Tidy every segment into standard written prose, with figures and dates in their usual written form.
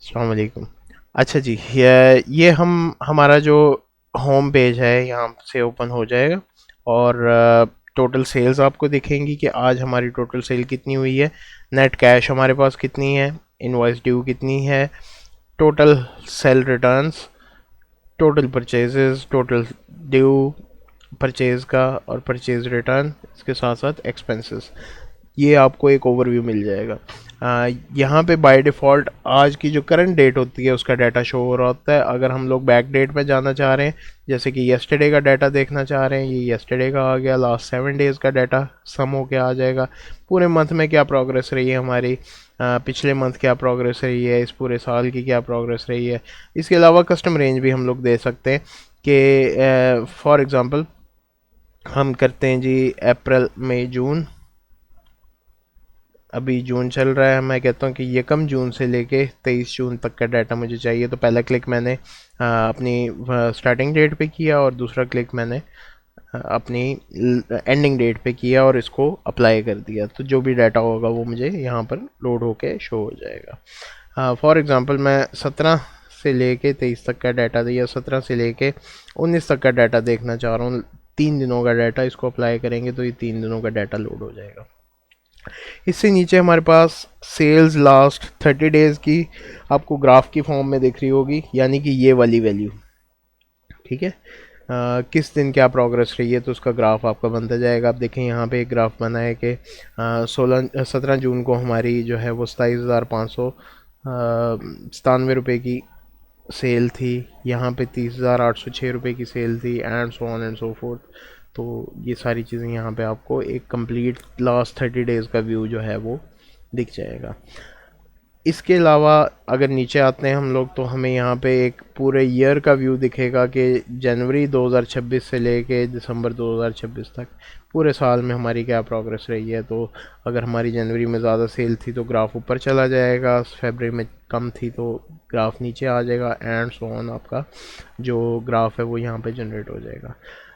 अस्सलाम वालेकुम। अच्छा जी, ये हम हमारा जो होम पेज है यहाँ से ओपन हो जाएगा और टोटल सेल्स आपको दिखेंगी कि आज हमारी टोटल सेल कितनी हुई है, नेट कैश हमारे पास कितनी है, इनवॉइस ड्यू कितनी है, total sale returns, total purchases, total due purchase का और परचेज रिटर्न, इसके साथ साथ एक्सपेंसेस। ये आपको एक ओवरव्यू मिल जाएगा। यहाँ पे बाय डिफ़ॉल्ट आज की जो करंट डेट होती है उसका डाटा शो हो रहा होता है। अगर हम लोग बैक डेट में जाना चाह रहे हैं, जैसे कि येस्टरडे का डाटा देखना चाह रहे हैं, ये येस्टरडे का आ गया। लास्ट 7 डेज़ का डाटा सम होके आ जाएगा। पूरे मंथ में क्या प्रोग्रेस रही है हमारी, पिछले मंथ क्या प्रोग्रेस रही है, इस पूरे साल की क्या प्रोग्रेस रही है। इसके अलावा कस्टम रेंज भी हम लोग दे सकते हैं कि फॉर एग्ज़ाम्पल हम करते हैं जी अप्रैल मई जून। अभी जून चल रहा है, मैं कहता हूँ कि यकम जून से लेके 23 जून तक का डाटा मुझे चाहिए। तो पहला क्लिक मैंने अपनी स्टार्टिंग डेट पे किया और दूसरा क्लिक मैंने अपनी एंडिंग डेट पे किया और इसको अप्लाई कर दिया। तो जो भी डाटा होगा वो मुझे यहाँ पर लोड होके शो हो जाएगा। फॉर एग्ज़ाम्पल मैं 17 से लेके 23 तक का डाटा दिया, 17 से लेके 19 तक का डाटा देखना चाह रहा हूँ। 3 दिनों का डाटा, इसको अप्लाई करेंगे तो ये 3 दिनों का डाटा लोड हो जाएगा। इससे नीचे हमारे पास सेल्स लास्ट 30 डेज़ की आपको ग्राफ की फॉर्म में दिख रही होगी, यानी कि ये वाली वैल्यू। ठीक है, किस दिन क्या प्रोग्रेस रही है तो उसका ग्राफ आपका बनता जाएगा। आप देखें यहाँ पे एक ग्राफ बना है कि 17 जून को हमारी जो है वो 27,597 रुपये की सेल थी। यहाँ पे 30,806 रुपये की सेल थी, and so on and so fourth. तो ये सारी चीज़ें यहाँ पे आपको एक कंप्लीट लास्ट 30 डेज़ का व्यू जो है वो दिख जाएगा। इसके अलावा अगर नीचे आते हैं हम लोग तो हमें यहाँ पे एक पूरे ईयर का व्यू दिखेगा कि जनवरी 2026 से लेके दिसंबर 2026 तक पूरे साल में हमारी क्या प्रोग्रेस रही है। तो अगर हमारी जनवरी में ज़्यादा सेल थी तो ग्राफ ऊपर चला जाएगा, फरवरी में कम थी तो ग्राफ नीचे आ जाएगा, एंड सो ऑन। आपका जो ग्राफ है वो यहाँ पे जनरेट हो जाएगा।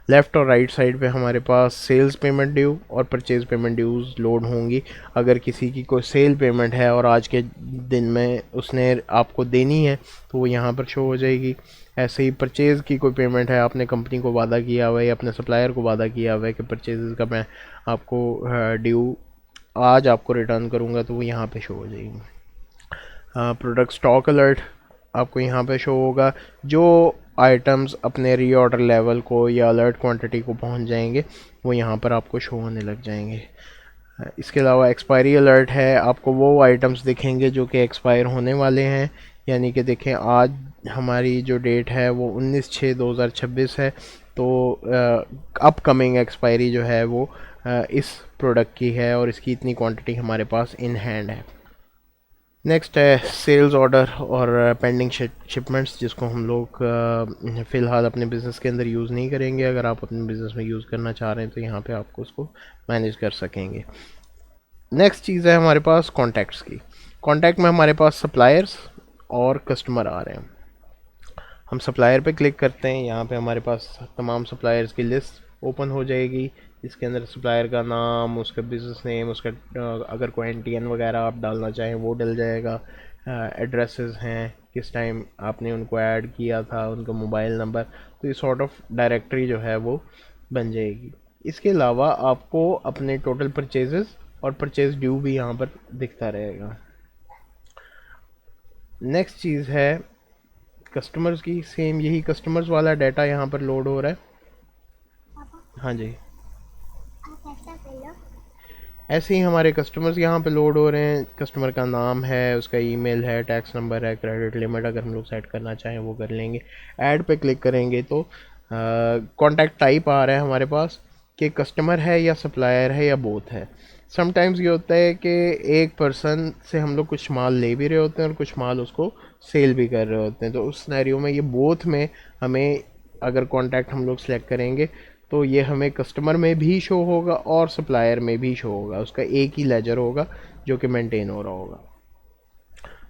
लेफ़्ट और राइट साइड पे हमारे पास सेल्स पेमेंट ड्यू और परचेज़ पेमेंट ड्यूज़ लोड होंगी। अगर किसी की कोई सेल पेमेंट है और आज के दिन में उसने आपको देनी है तो वो यहाँ पर शो हो जाएगी। ऐसे ही परचेज़ की कोई पेमेंट है, आपने कंपनी को वादा किया हुआ है या अपने सप्लायर को वादा किया हुआ है कि परचेज़ का मैं आपको ड्यू आज आपको रिटर्न करूँगा, तो वो यहाँ पे शो हो जाएगी। प्रोडक्ट स्टॉक अलर्ट आपको यहाँ पे शो होगा। जो आइटम्स अपने रीऑर्डर लेवल को या अलर्ट क्वांटिटी को पहुँच जाएंगे वो यहाँ पर आपको शो होने लग जाएंगे। इसके अलावा एक्सपायरी अलर्ट है, आपको वो आइटम्स दिखेंगे जो कि एक्सपायर होने वाले हैं। यानी कि देखें आज हमारी जो डेट है वो 19/6/2026 है। तो अपकमिंग एक्सपायरी जो है वो इस प्रोडक्ट की है और इसकी इतनी क्वांटिटी हमारे पास इन हैंड है। नेक्स्ट है सेल्स ऑर्डर और पेंडिंग शिपमेंट्स, जिसको हम लोग फ़िलहाल अपने बिज़नेस के अंदर यूज़ नहीं करेंगे। अगर आप अपने बिज़नेस में यूज़ करना चाह रहे हैं तो यहाँ पे आपको उसको मैनेज कर सकेंगे। नेक्स्ट चीज़ है हमारे पास कॉन्टैक्ट्स की। कॉन्टैक्ट में हमारे पास सप्लायर्स और कस्टमर आ रहे हैं। हम सप्लायर पे क्लिक करते हैं, यहाँ पे हमारे पास तमाम सप्लायर्स की लिस्ट ओपन हो जाएगी। इसके अंदर सप्लायर का नाम, उसका बिज़नेस नेम, उसका अगर कोई एनटीएन वगैरह आप डालना चाहें वो डल जाएगा। एड्रेसेस हैं, किस टाइम आपने उनको ऐड किया था, उनका मोबाइल नंबर। तो ये सॉर्ट ऑफ डायरेक्टरी जो है वो बन जाएगी। इसके अलावा आपको अपने टोटल परचेजेस और परचेज ड्यू भी यहाँ पर दिखता रहेगा। नेक्स्ट चीज़ है कस्टमर्स की। सेम यही कस्टमर्स वाला डाटा यहाँ पर लोड हो रहा है। हाँ जी, ऐसे ही हमारे कस्टमर्स यहाँ पे लोड हो रहे हैं। कस्टमर का नाम है, उसका ईमेल है, टैक्स नंबर है, क्रेडिट लिमिट अगर हम लोग सेट करना चाहें वो कर लेंगे। ऐड पे क्लिक करेंगे तो कॉन्टैक्ट टाइप आ रहा है हमारे पास कि कस्टमर है या सप्लायर है या बोथ है। समटाइम्स ये होता है कि एक पर्सन से हम लोग कुछ माल ले भी रहे होते हैं और कुछ माल उसको सेल भी कर रहे होते हैं। तो उस सिनेरियो में ये बोथ में हमें अगर कॉन्टैक्ट हम लोग सेलेक्ट करेंगे तो ये हमें कस्टमर में भी शो होगा और सप्लायर में भी शो होगा। उसका एक ही लेजर होगा जो कि मेंटेन हो रहा होगा।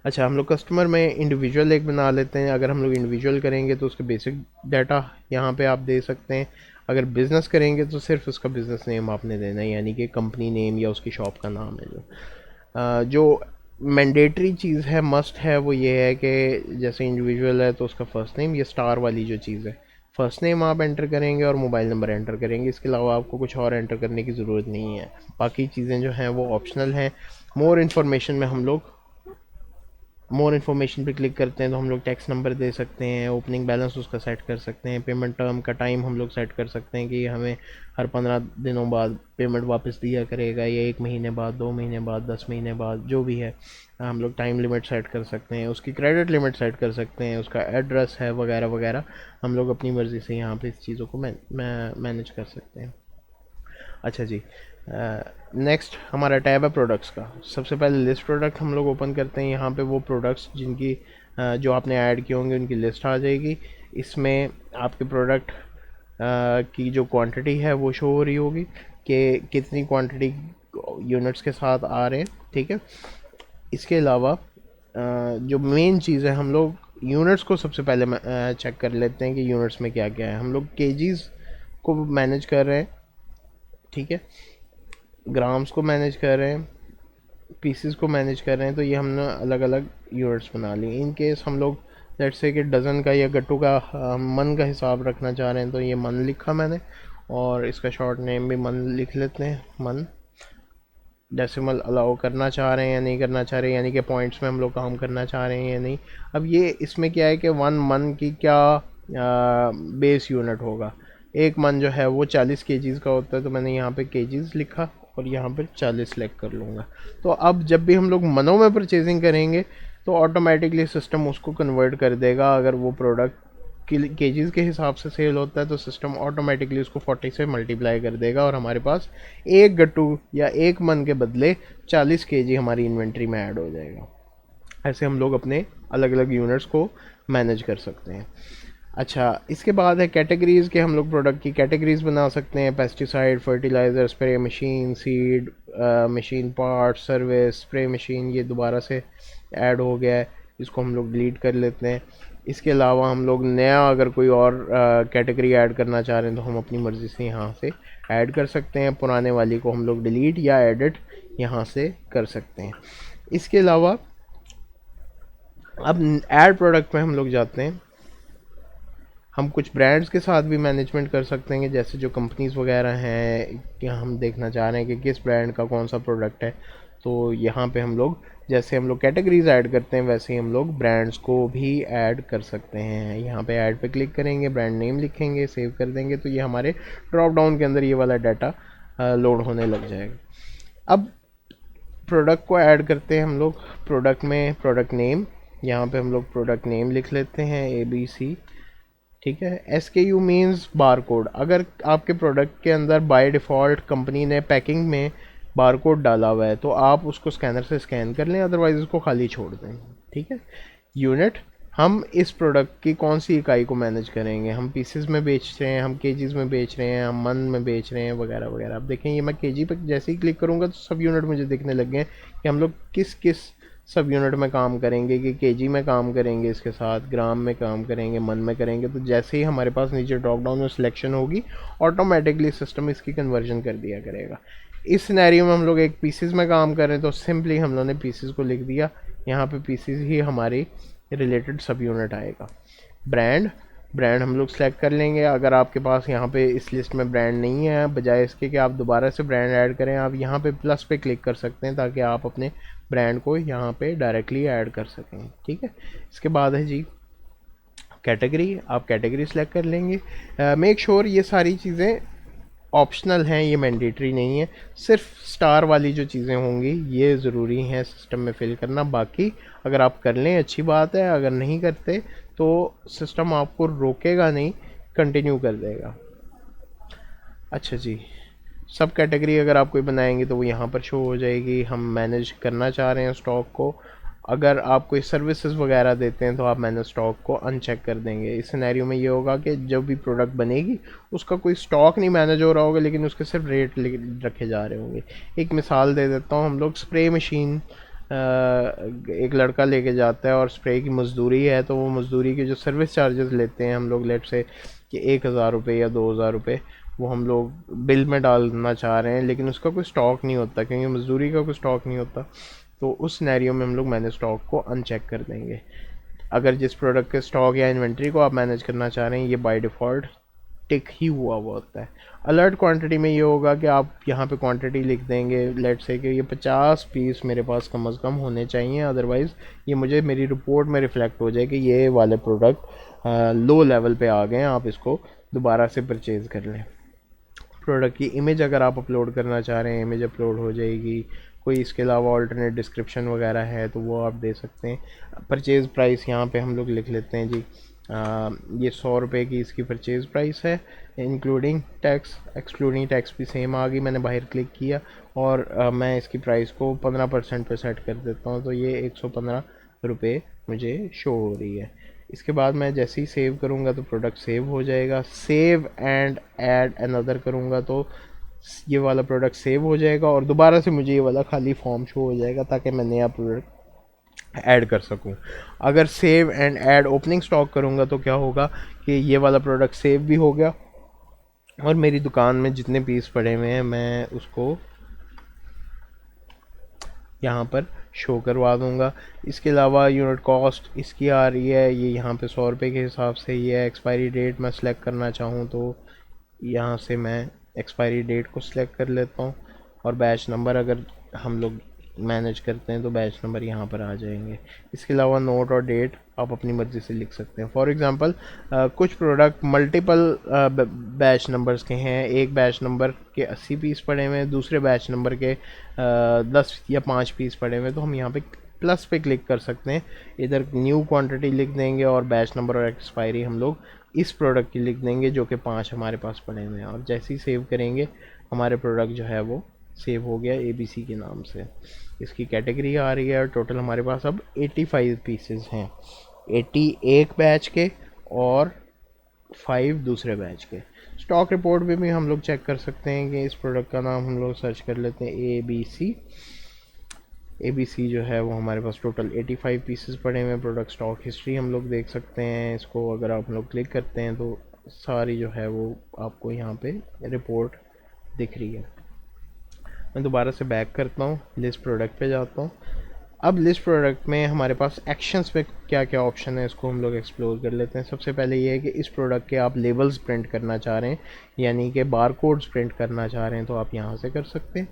अच्छा, हम लोग कस्टमर में इंडिविजुअल एक बना लेते हैं। अगर हम लोग इंडिविजुअल करेंगे तो उसके बेसिक डाटा यहाँ पे आप दे सकते हैं। अगर बिज़नेस करेंगे तो सिर्फ उसका बिज़नेस नेम आपने देना है, यानी कि कंपनी नेम या उसकी शॉप का नाम है जो मैंडेटरी चीज़ है, मस्ट है, वो ये है कि जैसे इंडिविजुअल है तो उसका फर्स्ट नेम, ये स्टार वाली जो चीज़ है, फर्स्ट नेम आप एंटर करेंगे और मोबाइल नंबर एंटर करेंगे, इसके अलावा आपको कुछ और एंटर करने की ज़रूरत नहीं है। बाकी चीज़ें जो हैं वो ऑप्शनल हैं। मोर इन्फॉर्मेशन में हम लोग मोर इन्फॉर्मेशन पे क्लिक करते हैं तो हम लोग टैक्स नंबर दे सकते हैं, ओपनिंग बैलेंस उसका सेट कर सकते हैं, पेमेंट टर्म का टाइम हम लोग सेट कर सकते हैं कि हमें हर 15 दिनों बाद पेमेंट वापस दिया करेगा, या 1 महीने बाद, 2 महीने बाद, 10 महीने बाद, जो भी है हम लोग टाइम लिमिट सेट कर सकते हैं, उसकी क्रेडिट लिमिट सेट कर सकते हैं, उसका एड्रेस है वगैरह वगैरह, हम लोग अपनी मर्ज़ी से यहाँ पे इस चीज़ों को मैनेज कर सकते हैं। अच्छा जी, नेक्स्ट हमारा टैब है प्रोडक्ट्स का। सबसे पहले लिस्ट प्रोडक्ट हम लोग ओपन करते हैं। यहाँ पे वो प्रोडक्ट्स जिनकी जो आपने ऐड किए होंगे उनकी लिस्ट आ जाएगी। इसमें आपके प्रोडक्ट की जो क्वांटिटी है वो शो हो रही होगी कि कितनी क्वांटिटी यूनिट्स के साथ आ रहे हैं, ठीक है। इसके अलावा जो मेन चीज़ है, हम लोग यूनिट्स को सबसे पहले चेक कर लेते हैं कि यूनिट्स में क्या क्या है। हम लोग केजीज़ को मैनेज कर रहे हैं, ठीक है, ग्राम्स को मैनेज कर रहे हैं, पीसेस को मैनेज कर रहे हैं, तो ये हमने अलग अलग यूनिट्स बना ली। इन केस हम लोग लेट्स से कि डज़न का या गट्टू का मन का हिसाब रखना चाह रहे हैं तो ये मन लिखा मैंने, और इसका शॉर्ट नेम भी मन लिख लेते हैं, मन। डेसिमल अलाउ करना चाह रहे हैं या नहीं करना चाह रहे हैं, यानी कि पॉइंट्स में हम लोग काम करना चाह रहे हैं या नहीं। अब ये इसमें क्या है कि 1 मन की क्या बेस यूनिट होगा। एक मन जो है वो 40 केजीज़ का होता है, तो मैंने यहाँ पे केजीज़ लिखा और यहाँ पर 40 सेलेक्ट कर लूँगा। तो अब जब भी हम लोग मनों में परचेजिंग करेंगे तो ऑटोमेटिकली सिस्टम उसको कन्वर्ट कर देगा। अगर वो प्रोडक्ट केजीज़ के हिसाब से सेल होता है तो सिस्टम ऑटोमेटिकली उसको 40 से मल्टीप्लाई कर देगा और हमारे पास एक गट्टू या एक मन के बदले 40 केजी हमारी इन्वेंट्री में ऐड हो जाएगा। ऐसे हम लोग अपने अलग अलग यूनिट्स को मैनेज कर सकते हैं। अच्छा, इसके बाद है कैटेगरीज़ के। हम लोग प्रोडक्ट की कैटेगरीज़ बना सकते हैं। Pesticide, fertiliser, spray machine, seed machine, parts, service, spray machine, ये दोबारा से ऐड हो गया है, इसको हम लोग डिलीट कर लेते हैं। इसके अलावा हम लोग नया अगर कोई और कैटेगरी ऐड करना चाह रहे हैं तो हम अपनी मर्ज़ी से यहाँ से ऐड कर सकते हैं। पुराने वाली को हम लोग डिलीट या एडिट यहाँ से कर सकते हैं। इसके अलावा अब ऐड प्रोडक्ट में हम लोग जाते हैं। हम कुछ ब्रांड्स के साथ भी मैनेजमेंट कर सकते हैं, जैसे जो कंपनीज़ वगैरह हैं कि हम देखना चाह रहे हैं कि किस ब्रांड का कौन सा प्रोडक्ट है, तो यहाँ पे हम लोग जैसे हम लोग कैटेगरीज ऐड करते हैं वैसे ही हम लोग ब्रांड्स को भी ऐड कर सकते हैं। यहाँ पे ऐड पे क्लिक करेंगे, ब्रांड नेम लिखेंगे, सेव कर देंगे, तो ये हमारे ड्रॉप डाउन के अंदर ये वाला डाटा लोड होने लग जाएगा। अब प्रोडक्ट को ऐड करते हैं हम लोग। प्रोडक्ट में प्रोडक्ट नेम, यहाँ पे हम लोग प्रोडक्ट नेम लिख लेते हैं ABC, ठीक है। SKU means bar code. अगर आपके प्रोडक्ट के अंदर बाय डिफ़ॉल्ट कंपनी ने पैकिंग में बार कोड डाला हुआ है तो आप उसको स्कैनर से स्कैन कर लें, अदरवाइज़ उसको खाली छोड़ दें, ठीक है। यूनिट, हम इस प्रोडक्ट की कौन सी इकाई को मैनेज करेंगे, हम पीसेस में बेच रहे हैं, हम केजीज़ में बेच रहे हैं, हम मन में बेच रहे हैं, वगैरह वगैरह। अब देखें, ये मैं केजी पे जैसे ही क्लिक करूँगा तो सब यूनिट मुझे दिखने लग गए कि हम लोग किस किस सब यूनिट में काम करेंगे, कि केजी में काम करेंगे, इसके साथ ग्राम में काम करेंगे, मन में करेंगे। तो जैसे ही हमारे पास नीचे ड्रॉप डाउन में सिलेक्शन होगी, ऑटोमेटिकली सिस्टम इसकी कन्वर्जन कर दिया करेगा। इस सिनेरियो में हम लोग एक पीसेस में काम कर रहे हैं तो सिंपली हम लोगों ने पीसेस को लिख दिया, यहाँ पे पीसेस ही हमारी रिलेटेड सब यूनिट आएगा। ब्रांड, ब्रांड हम लोग सेलेक्ट कर लेंगे। अगर आपके पास यहाँ पे इस लिस्ट में ब्रांड नहीं है, बजाय इसके कि आप दोबारा से ब्रांड ऐड करें, आप यहाँ पे प्लस पे क्लिक कर सकते हैं ताकि आप अपने ब्रांड को यहाँ पे डायरेक्टली ऐड कर सकें, ठीक है। इसके बाद है जी कैटेगरी, आप कैटेगरी सेलेक्ट कर लेंगे। मेक श्योर ये सारी चीज़ें ऑप्शनल हैं, ये मैंडेटरी नहीं है। सिर्फ स्टार वाली जो चीज़ें होंगी ये ज़रूरी हैं सिस्टम में फिल करना। बाकी अगर आप कर लें अच्छी बात है, अगर नहीं करते तो सिस्टम आपको रोकेगा नहीं, कंटिन्यू कर देगा। अच्छा जी, सब कैटेगरी अगर आप कोई बनाएंगे तो वो यहाँ पर शो हो जाएगी। हम मैनेज करना चाह रहे हैं स्टॉक को, अगर आप कोई सर्विसेज वगैरह देते हैं तो आप मैनेज स्टॉक को अनचेक कर देंगे। इस सिनेरियो में ये होगा कि जब भी प्रोडक्ट बनेगी उसका कोई स्टॉक नहीं मैनेज हो रहा होगा, लेकिन उसके सिर्फ रेट रखे जा रहे होंगे। एक मिसाल दे देता हूँ, हम लोग स्प्रे मशीन एक लड़का लेके जाता है और स्प्रे की मजदूरी है, तो वो मजदूरी के जो सर्विस चार्जेस लेते हैं हम लोग, लेट से कि 1000 रुपये या 2000 रुपये, वो हम लोग बिल में डालना चाह रहे हैं, लेकिन उसका कोई स्टॉक नहीं होता क्योंकि मजदूरी का कोई स्टॉक नहीं होता। तो उस सिनेरियो में हम लोग मैनेज स्टॉक को अनचेक कर देंगे। अगर जिस प्रोडक्ट के स्टॉक या इन्वेंट्री को आप मैनेज करना चाह रहे हैं ये बाय डिफ़ॉल्ट टिक ही हुआ होता है। अलर्ट क्वांटिटी में ये होगा कि आप यहाँ पे क्वांटिटी लिख देंगे, लेट से कि ये 50 पीस मेरे पास कम से कम होने चाहिए, अदरवाइज़ ये मुझे मेरी रिपोर्ट में रिफ्लेक्ट हो जाए कि ये वाले प्रोडक्ट लो लेवल पे आ गए हैं, आप इसको दोबारा से परचेज़ कर लें। प्रोडक्ट की इमेज अगर आप अपलोड करना चाह रहे हैं, इमेज अपलोड हो जाएगी। कोई इसके अलावा ऑल्टरनेट डिस्क्रिप्शन वगैरह है तो वो आप दे सकते हैं। परचेज़ प्राइस यहाँ पे हम लोग लिख लेते हैं जी, ये 100 रुपये की इसकी परचेज़ प्राइस है, इंक्लूडिंग टैक्स। एक्सक्लूडिंग टैक्स भी सेम आ गई, मैंने बाहर क्लिक किया और मैं इसकी प्राइस को 15% पे सेट कर देता हूँ, तो ये 115 रुपये मुझे शो हो रही है। इसके बाद मैं जैसे ही सेव करूँगा तो प्रोडक्ट सेव हो जाएगा। सेव एंड ऐड अनदर करूँगा तो ये वाला प्रोडक्ट सेव हो जाएगा और दोबारा से मुझे ये वाला खाली फॉर्म शो हो जाएगा ताकि मैं नया प्रोडक्ट ऐड कर सकूं। अगर save and add opening stock करूंगा तो क्या होगा कि ये वाला प्रोडक्ट सेव भी हो गया और मेरी दुकान में जितने पीस पड़े हुए हैं मैं उसको यहाँ पर शो करवा दूंगा। इसके अलावा यूनिट कॉस्ट इसकी आ रही है, ये यहाँ पे 100 रुपये के हिसाब से ये है। एक्सपायरी डेट मैं सिलेक्ट करना चाहूँ तो यहाँ से मैं एक्सपायरी डेट को सिलेक्ट कर लेता हूँ और बैच नंबर अगर हम लोग मैनेज करते हैं तो बैच नंबर यहाँ पर आ जाएंगे। इसके अलावा नोट और डेट आप अपनी मर्ज़ी से लिख सकते हैं। फॉर एग्ज़ाम्पल कुछ प्रोडक्ट मल्टीपल बैच नंबर्स के हैं, एक बैच नंबर के 80 पीस पड़े हुए हैं, दूसरे बैच नंबर के 10 या 5 पीस पड़े हुए हैं, तो हम यहाँ पे प्लस पे क्लिक कर सकते हैं। इधर न्यू क्वांटिटी लिख देंगे और बैच नंबर और एक्सपायरी हम लोग इस प्रोडक्ट की लिख देंगे जो कि 5 हमारे पास पड़े हुए हैं, और जैसे ही सेव करेंगे हमारे प्रोडक्ट जो है वो सेव हो गया ABC के नाम से। इसकी कैटेगरी आ रही है और टोटल हमारे पास अब 85 पीसेस हैं, 80 एक बैच के और 5 दूसरे बैच के। स्टॉक रिपोर्ट में भी हम लोग चेक कर सकते हैं कि इस प्रोडक्ट का नाम हम लोग सर्च कर लेते हैं ABC जो है वो हमारे पास टोटल 85 पीसेस पड़े हुए हैं। प्रोडक्ट स्टॉक हिस्ट्री हम लोग देख सकते हैं, इसको अगर आप लोग क्लिक करते हैं तो सारी जो है वो आपको यहाँ पे रिपोर्ट दिख रही है। मैं दोबारा से बैक करता हूँ, लिस्ट प्रोडक्ट पे जाता हूँ। अब लिस्ट प्रोडक्ट में हमारे पास एक्शंस में क्या क्या ऑप्शन है इसको हम लोग एक्सप्लोर कर लेते हैं। सबसे पहले ये है कि इस प्रोडक्ट के आप लेबल्स प्रिंट करना चाह रहे हैं, यानी कि बार कोड्स प्रिंट करना चाह रहे हैं तो आप यहाँ से कर सकते हैं।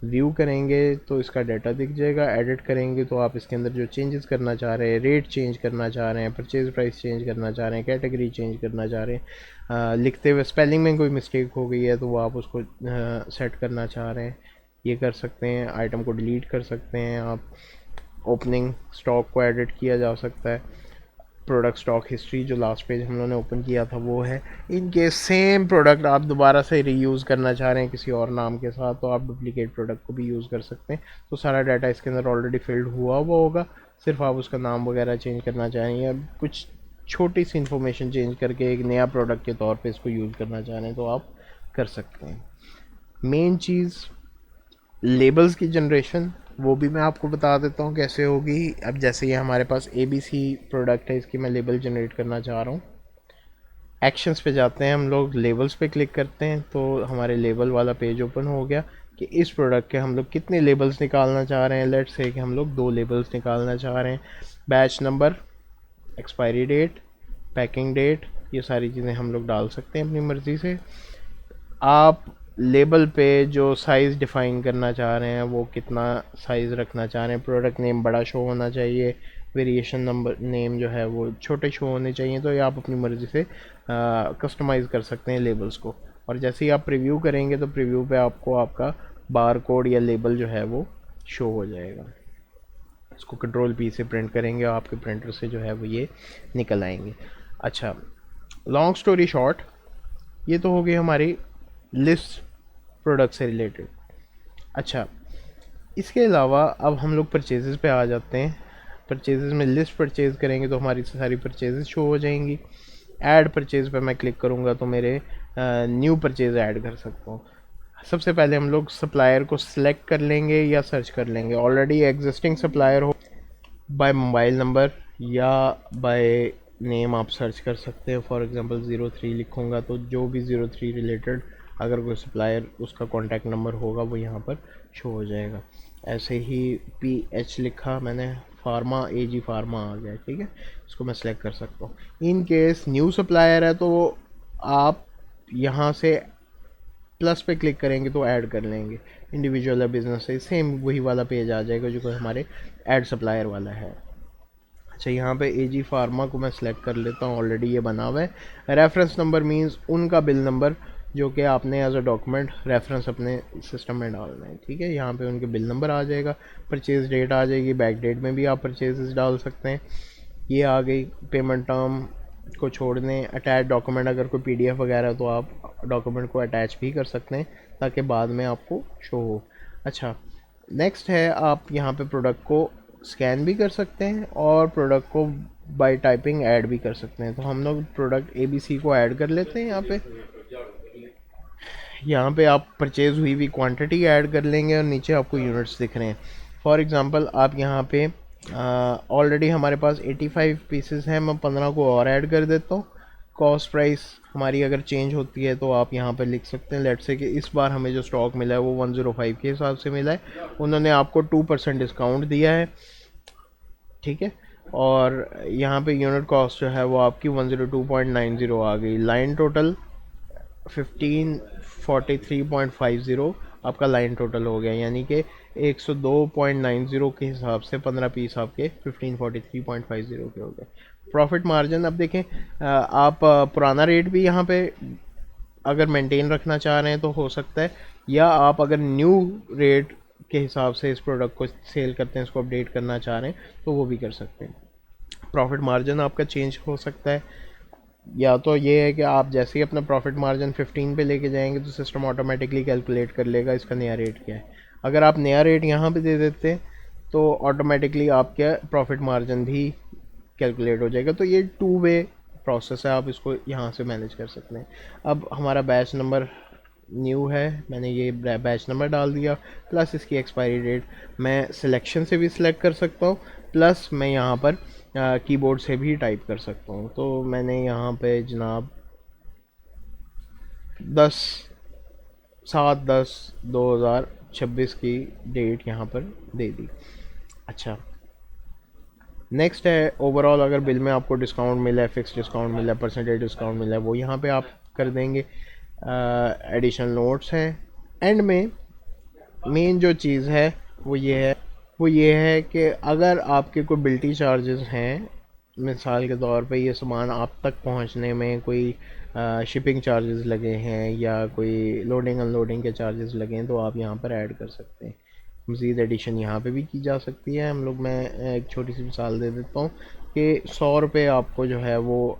व्यू करेंगे तो इसका डाटा दिख जाएगा, एडिट करेंगे तो आप इसके अंदर जो चेंजेस करना चाह रहे हैं, रेट चेंज करना चाह रहे हैं, परचेज प्राइस चेंज करना चाह रहे हैं, कैटेगरी चेंज करना चाह रहे हैं, लिखते हुए स्पेलिंग में कोई मिस्टेक हो गई है तो वो आप उसको सेट करना चाह रहे हैं, ये कर सकते हैं। आइटम को डिलीट कर सकते हैं आप, ओपनिंग स्टॉक को एडिट किया जा सकता है। प्रोडक्ट स्टॉक हिस्ट्री जो लास्ट पेज हम लोगों ने ओपन किया था वो है। इनके सेम प्रोडक्ट आप दोबारा से रीयूज़ करना चाह रहे हैं किसी और नाम के साथ तो आप डुप्लीकेट प्रोडक्ट को भी यूज़ कर सकते हैं। तो सारा डाटा इसके अंदर ऑलरेडी फिल्ड हुआ हुआ होगा, सिर्फ आप उसका नाम वगैरह चेंज करना चाहेंगे या कुछ छोटी सी इन्फॉर्मेशन चेंज करके एक नया प्रोडक्ट के तौर पर इसको यूज़ करना चाह रहे हैं तो आप कर सकते हैं। मेन चीज़ लेबल्स की जनरेशन, वो भी मैं आपको बता देता हूँ कैसे होगी। अब जैसे ये हमारे पास ABC प्रोडक्ट है, इसकी मैं लेबल जनरेट करना चाह रहा हूँ। एक्शंस पे जाते हैं हम लोग, लेबल्स पे क्लिक करते हैं तो हमारे लेबल वाला पेज ओपन हो गया कि इस प्रोडक्ट के हम लोग कितने लेबल्स निकालना चाह रहे हैं। लेट्स से कि हम लोग 2 लेबल्स निकालना चाह रहे हैं। Batch number, expiry date, packing date, ये सारी चीज़ें हम लोग डाल सकते हैं अपनी मर्ज़ी से। आप लेबल पे जो साइज़ डिफ़ाइन करना चाह रहे हैं वो कितना साइज़ रखना चाह रहे हैं। प्रोडक्ट नेम बड़ा शो होना चाहिए, वेरिएशन नंबर नेम जो है वो छोटे शो होने चाहिए, तो ये आप अपनी मर्ज़ी से कस्टमाइज़ कर सकते हैं लेबल्स को। और जैसे ही आप प्रीव्यू करेंगे तो प्रीव्यू पे आपको आपका बार कोड या लेबल जो है वो शो हो जाएगा। इसको Ctrl+P से प्रिंट करेंगे और आपके प्रिंटर से जो है वो ये निकल आएंगे। अच्छा, लॉन्ग स्टोरी शॉर्ट, ये तो हो गई हमारी लिस्ट प्रोडक्ट से रिलेटेड। अच्छा, इसके अलावा अब हम लोग परचेजेस पे आ जाते हैं। परचेजेस में लिस्ट परचेज करेंगे तो हमारी सारी परचेजेस शो हो जाएंगी। ऐड परचेज पे मैं क्लिक करूँगा तो मेरे न्यू परचेज ऐड कर सकता हूँ। सबसे पहले हम लोग सप्लायर को सिलेक्ट कर लेंगे या सर्च कर लेंगे। ऑलरेडी एग्जिस्टिंग सप्लायर हो, बाय मोबाइल नंबर या बाय नेम आप सर्च कर सकते हैं। फॉर एग्जांपल 03 लिखूँगा तो जो भी 03 रिलेटेड अगर कोई सप्लायर उसका कॉन्टैक्ट नंबर होगा वो यहाँ पर शो हो जाएगा। ऐसे ही PH लिखा मैंने, फार्मा, AG फार्मा आ गया, ठीक है। इसको मैं सेलेक्ट कर सकता हूँ। इन केस न्यू सप्लायर है तो आप यहाँ से प्लस पे क्लिक करेंगे तो ऐड कर लेंगे। इंडिविजुअल बिजनेस है, सेम वही वाला पेज आ जाएगा जो कि हमारे ऐड सप्लायर वाला है। अच्छा, यहाँ पे AG फार्मा को मैं सिलेक्ट कर लेता हूँ, ऑलरेडी ये बना हुआ है। रेफरेंस नंबर मींस उनका बिल नंबर जो कि आपने एज अ डॉक्यूमेंट रेफरेंस अपने सिस्टम में डालना है, ठीक है। यहाँ पे उनके बिल नंबर आ जाएगा, परचेज डेट आ जाएगी, बैक डेट में भी आप परचेजेस डाल सकते हैं। ये आ गई पेमेंट टर्म को छोड़ने, अटैच डॉक्यूमेंट, अगर कोई PDF वगैरह है तो आप डॉक्यूमेंट को अटैच भी कर सकते हैं ताकि बाद में आपको शो हो। अच्छा, नेक्स्ट है आप यहाँ पे प्रोडक्ट को स्कैन भी कर सकते हैं और प्रोडक्ट को बाय टाइपिंग ऐड भी कर सकते हैं। तो हम लोग प्रोडक्ट ABC को ऐड कर लेते हैं। यहाँ पे आप परचेज हुई हुई क्वांटिटी ऐड कर लेंगे और नीचे आपको यूनिट्स दिख रहे हैं। फॉर एग्जांपल आप यहाँ पे ऑलरेडी हमारे पास 85 पीसेस हैं, मैं 15 को और ऐड कर देता हूँ। कॉस्ट प्राइस हमारी अगर चेंज होती है तो आप यहाँ पर लिख सकते हैं। लेट्स से कि इस बार हमें जो स्टॉक मिला है वो 105 के हिसाब से मिला है, उन्होंने आपको 2% डिस्काउंट दिया है, ठीक है। और यहाँ पे यूनिट कॉस्ट जो है वो आपकी 102.90 आ गई। लाइन टोटल 1543.50 आपका लाइन टोटल हो गया, यानी कि 102.90 के हिसाब से 15 पीस आपके 1543.50 के हो गए। प्रॉफिट मार्जिन अब देखें, आप पुराना रेट भी यहाँ पे अगर मेंटेन रखना चाह रहे हैं तो हो सकता है, या आप अगर न्यू रेट के हिसाब से इस प्रोडक्ट को सेल करते हैं, इसको अपडेट करना चाह रहे हैं तो वो भी कर सकते हैं। प्रॉफिट मार्जिन आपका चेंज हो सकता है, या तो ये है कि आप जैसे ही अपना प्रॉफिट मार्जिन 15 पे लेके जाएंगे तो सिस्टम ऑटोमेटिकली कैलकुलेट कर लेगा इसका नया रेट क्या है। अगर आप नया रेट यहाँ पे दे देते हैं तो ऑटोमेटिकली आपका प्रॉफिट मार्जिन भी कैलकुलेट हो जाएगा। तो ये 2 वे प्रोसेस है, आप इसको यहाँ से मैनेज कर सकते हैं। अब हमारा बैच नंबर न्यू है, मैंने ये बैच नंबर डाल दिया, प्लस इसकी एक्सपायरी डेट मैं सिलेक्शन से भी सिलेक्ट कर सकता हूँ, प्लस मैं यहाँ पर कीबोर्ड से भी टाइप कर सकता हूँ। तो मैंने यहाँ पे जनाब 10/7/10/2026 की डेट यहाँ पर दे दी। अच्छा, नेक्स्ट है ओवरऑल अगर बिल में आपको डिस्काउंट मिला है, फिक्स डिस्काउंट मिला है, परसेंटेज डिस्काउंट मिला है, वो यहाँ पे आप कर देंगे। एडिशनल नोट्स हैं। एंड में मेन जो चीज़ है वो ये है कि अगर आपके कोई बिल्टी चार्जेस हैं, मिसाल के तौर पे ये सामान आप तक पहुंचने में कोई शिपिंग चार्जेस लगे हैं या कोई लोडिंग अनलोडिंग के चार्जेस लगे हैं तो आप यहाँ पर ऐड कर सकते हैं। मज़ीद एडिशन यहाँ पे भी की जा सकती है। हम लोग, मैं एक छोटी सी मिसाल दे देता हूँ कि 100 रुपये आपको जो है वो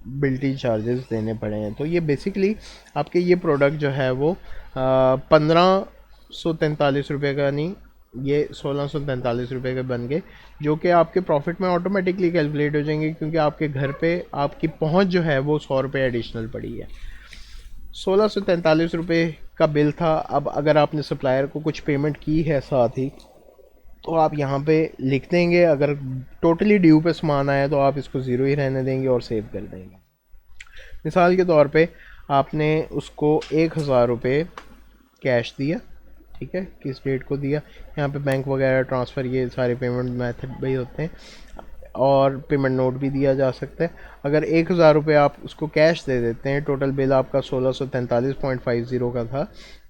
बिल्टी चार्जेस देने पड़े हैं। तो ये बेसिकली आपके ये प्रोडक्ट जो है वो 1543 रुपये का नहीं, ये 1643 रुपये के बन गए, जो कि आपके प्रॉफिट में ऑटोमेटिकली कैलकुलेट हो जाएंगे क्योंकि आपके घर पे आपकी पहुंच जो है वो 100 रुपये एडिशनल पड़ी है। 1643 रुपये का बिल था। अब अगर आपने सप्लायर को कुछ पेमेंट की है साथ ही तो आप यहाँ पे लिख देंगे। अगर टोटली ड्यू पे सामान आया तो आप इसको ज़ीरो ही रहने देंगे और सेव कर देंगे। मिसाल के तौर पे आपने उसको 1000 रुपये कैश दिया, ठीक है, किस डेट को दिया, यहाँ पे बैंक वगैरह ट्रांसफ़र ये सारे पेमेंट मेथड भी होते हैं, और पेमेंट नोट भी दिया जा सकता है। अगर 1000 रुपये आप उसको कैश दे देते हैं, टोटल बिल आपका 1643.50 का था,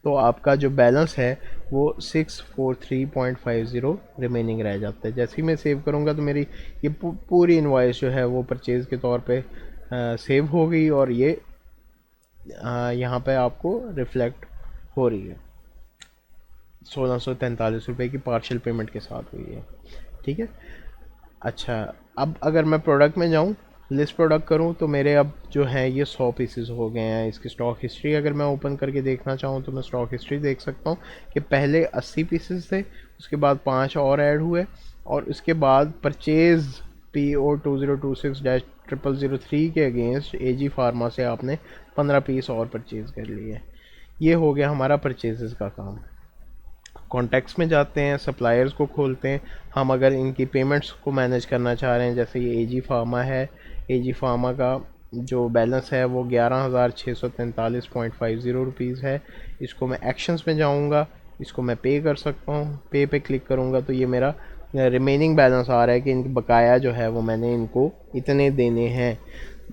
तो आपका जो बैलेंस है वो 643.50 रिमेनिंग रह जाता है। जैसे ही मैं सेव करूँगा तो मेरी ये पूरी इनवॉइस जो है वो परचेज़ के तौर पे सेव हो गई और ये यहाँ पे आपको रिफ्लेक्ट हो रही है। 1643 रुपये की पार्शियल पेमेंट के साथ हुई है, ठीक है। अच्छा, अब अगर मैं प्रोडक्ट में जाऊँ, लिस्ट प्रोडक्ट करूँ, तो मेरे अब जो है ये 100 पीसेस हो गए हैं। इसकी स्टॉक हिस्ट्री अगर मैं ओपन करके देखना चाहूँ तो मैं स्टॉक हिस्ट्री देख सकता हूँ कि पहले 80 पीसेस थे, उसके बाद 5 और ऐड हुए, और उसके बाद परचेज़ PO 2026-0003 के अगेंस्ट AG फार्मा से आपने 15 पीस और परचेज़ कर लिए। ये हो गया हमारा परचेज़ का काम। कॉन्टैक्ट्स में जाते हैं, सप्लायर्स को खोलते हैं। हम अगर इनकी पेमेंट्स को मैनेज करना चाह रहे हैं, जैसे ये AG फार्मा है, AG फार्मा का जो बैलेंस है वो 11,643.50 रुपीज़ है। इसको मैं एक्शंस में जाऊंगा, इसको मैं पे कर सकता हूँ। पे क्लिक करूँगा तो ये मेरा रिमेनिंग बैलेंस आ रहा है कि इनकी बकाया जो है वो मैंने इनको इतने देने हैं।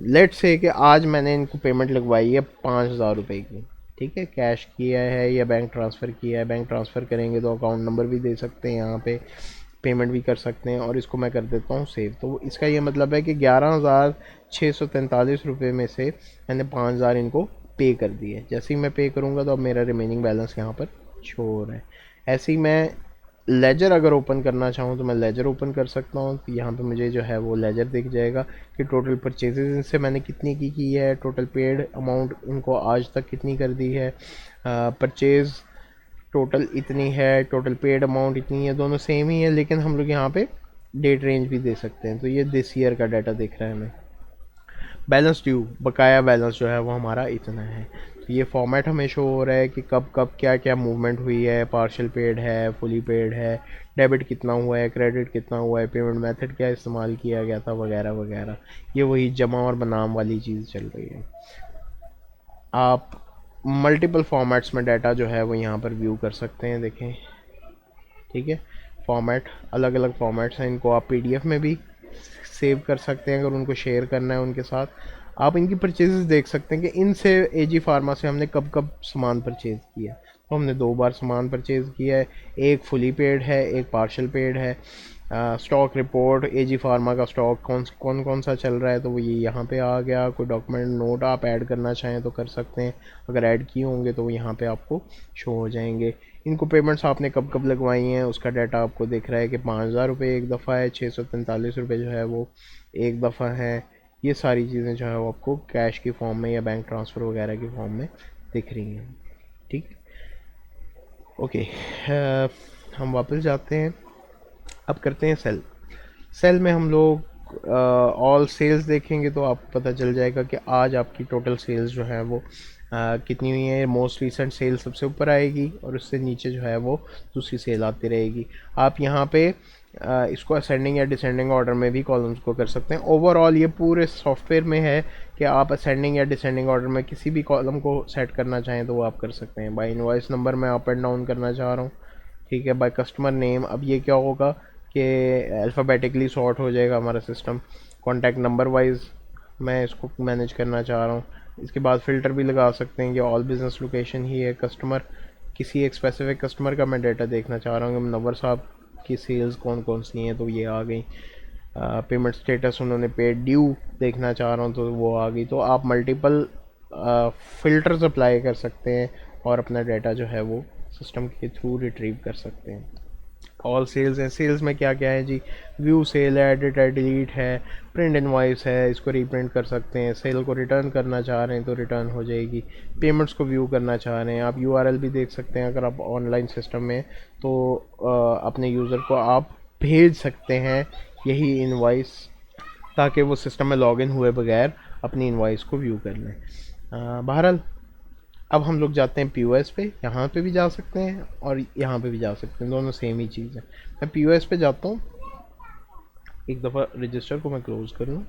लेट्स से कि आज मैंने इनको पेमेंट लगवाई है 5,000 रुपये की, ठीक है, कैश किया है या बैंक ट्रांसफ़र किया है। बैंक ट्रांसफ़र करेंगे तो अकाउंट नंबर भी दे सकते हैं यहाँ पे, पेमेंट भी कर सकते हैं। और इसको मैं कर देता हूँ सेव। तो इसका ये मतलब है कि 11,643 रुपये में से मैंने 5,000 इनको पे कर दिए। जैसे ही मैं पे करूँगा तो अब मेरा रिमेनिंग बैलेंस यहाँ पर शो हो रहा है। ऐसे ही मैं लेजर अगर ओपन करना चाहूँ तो मैं लेजर ओपन कर सकता हूँ। तो यहाँ पे मुझे जो है वो लेजर दिख जाएगा कि टोटल परचेजेस इनसे मैंने कितनी की है, टोटल पेड अमाउंट इनको आज तक कितनी कर दी है, परचेज़ टोटल इतनी है, टोटल पेड अमाउंट इतनी है। दोनों सेम ही है, लेकिन हम लोग यहाँ पे डेट रेंज भी दे सकते हैं। तो ये दिस ईयर का डाटा दिख रहा है हमें। बैलेंस ड्यू, बकाया बैलेंस जो है वो हमारा इतना है। तो ये फॉर्मेट हमें शो हो रहा है कि कब कब क्या क्या मूवमेंट हुई है, पार्शियल पेड है, फुली पेड है, डेबिट कितना हुआ है, क्रेडिट कितना हुआ है, पेमेंट मेथड क्या इस्तेमाल किया गया था, वगैरह वगैरह। ये वही जमा और बनाम वाली चीज़ चल रही है। आप मल्टीपल फॉर्मेट्स में डाटा जो है वो यहाँ पर व्यू कर सकते हैं, देखें, ठीक है। फॉर्मेट अलग अलग फॉर्मेट्स हैं, इनको आप पीडीएफ में भी सेव कर सकते हैं अगर उनको शेयर करना है उनके साथ। आप इनकी परचेजेस देख सकते हैं कि इनसे एजी फार्मा से हमने कब कब सामान परचेज़ किया। तो हमने 2 बार सामान परचेज़ किया है, एक फुली पेड है, एक पार्शल पेड है। स्टॉक रिपोर्ट, एजी फार्मा का स्टॉक कौन सा चल रहा है, तो वो ये यहाँ पे आ गया। कोई डॉक्यूमेंट नोट आप ऐड करना चाहें तो कर सकते हैं, अगर ऐड किए होंगे तो वो यहाँ पे आपको शो हो जाएंगे। इनको पेमेंट्स आपने कब कब लगवाई हैं उसका डाटा आपको दिख रहा है कि 5,000 रुपये एक दफ़ा है, 643 रुपये जो है वो एक दफ़ा है। ये सारी चीज़ें जो है वो आपको कैश की फॉर्म में या बैंक ट्रांसफ़र वगैरह की फॉर्म में दिख रही हैं, ठीक। ओके, हम वापस जाते हैं। अब करते हैं सेल। सेल में हम लोग ऑल सेल्स देखेंगे तो आपको पता चल जाएगा कि आज आपकी टोटल सेल्स जो है वो कितनी हुई है। मोस्ट रिसेंट सेल सबसे ऊपर आएगी और उससे नीचे जो है वो दूसरी सेल आती रहेगी। आप यहाँ पे इसको असेंडिंग या डिसेंडिंग ऑर्डर में भी कॉलम्स को कर सकते हैं। ओवरऑल ये पूरे सॉफ्टवेयर में है कि आप असेंडिंग या डिसेंडिंग ऑर्डर में किसी भी कॉलम को सेट करना चाहें तो वो आप कर सकते हैं। बाय इनवॉइस नंबर मैं अप एंड डाउन करना चाह रहा हूँ, ठीक है। बाय कस्टमर नेम, अब ये क्या होगा कि अल्फ़ाबेटिकली सॉर्ट हो जाएगा हमारा सिस्टम। कॉन्टैक्ट नंबर वाइज मैं इसको मैनेज करना चाह रहा हूँ। इसके बाद फ़िल्टर भी लगा सकते हैं कि ऑल बिज़नेस लोकेशन ही है। कस्टमर, किसी एक स्पेसिफिक कस्टमर का मैं डाटा देखना चाह रहा हूँ कि मुनव्वर साहब की सेल्स कौन कौन सी हैं, तो ये आ गई। पेमेंट स्टेटस उन्होंने पेड ड्यू देखना चाह रहा हूँ तो वो आ गई। तो आप मल्टीपल फ़िल्टर्स अप्लाई कर सकते हैं और अपना डाटा जो है वो सिस्टम के थ्रू रिट्रीव कर सकते हैं। ऑल सेल्स हैं, सेल्स में क्या क्या है जी, व्यू सेल है, एडिट है, डिलीट है, प्रिंट इनवॉइस है, इसको रीप्रिंट कर सकते हैं। सेल को रिटर्न करना चाह रहे हैं तो रिटर्न हो जाएगी। पेमेंट्स को व्यू करना चाह रहे हैं, आप यूआरएल भी देख सकते हैं अगर आप ऑनलाइन सिस्टम में, तो अपने यूज़र को आप भेज सकते हैं यही इनवॉइस, ताकि वो सिस्टम में लॉगिन हुए बगैर अपनी इनवॉइस को व्यू कर लें। बहरहाल अब हम लोग जाते हैं पीओएस पे। यहाँ पे भी जा सकते हैं और यहाँ पे भी जा सकते हैं, दोनों सेम ही चीज़ है। मैं पीओएस पे जाता हूँ, एक दफ़ा रजिस्टर को मैं क्लोज कर लूँ।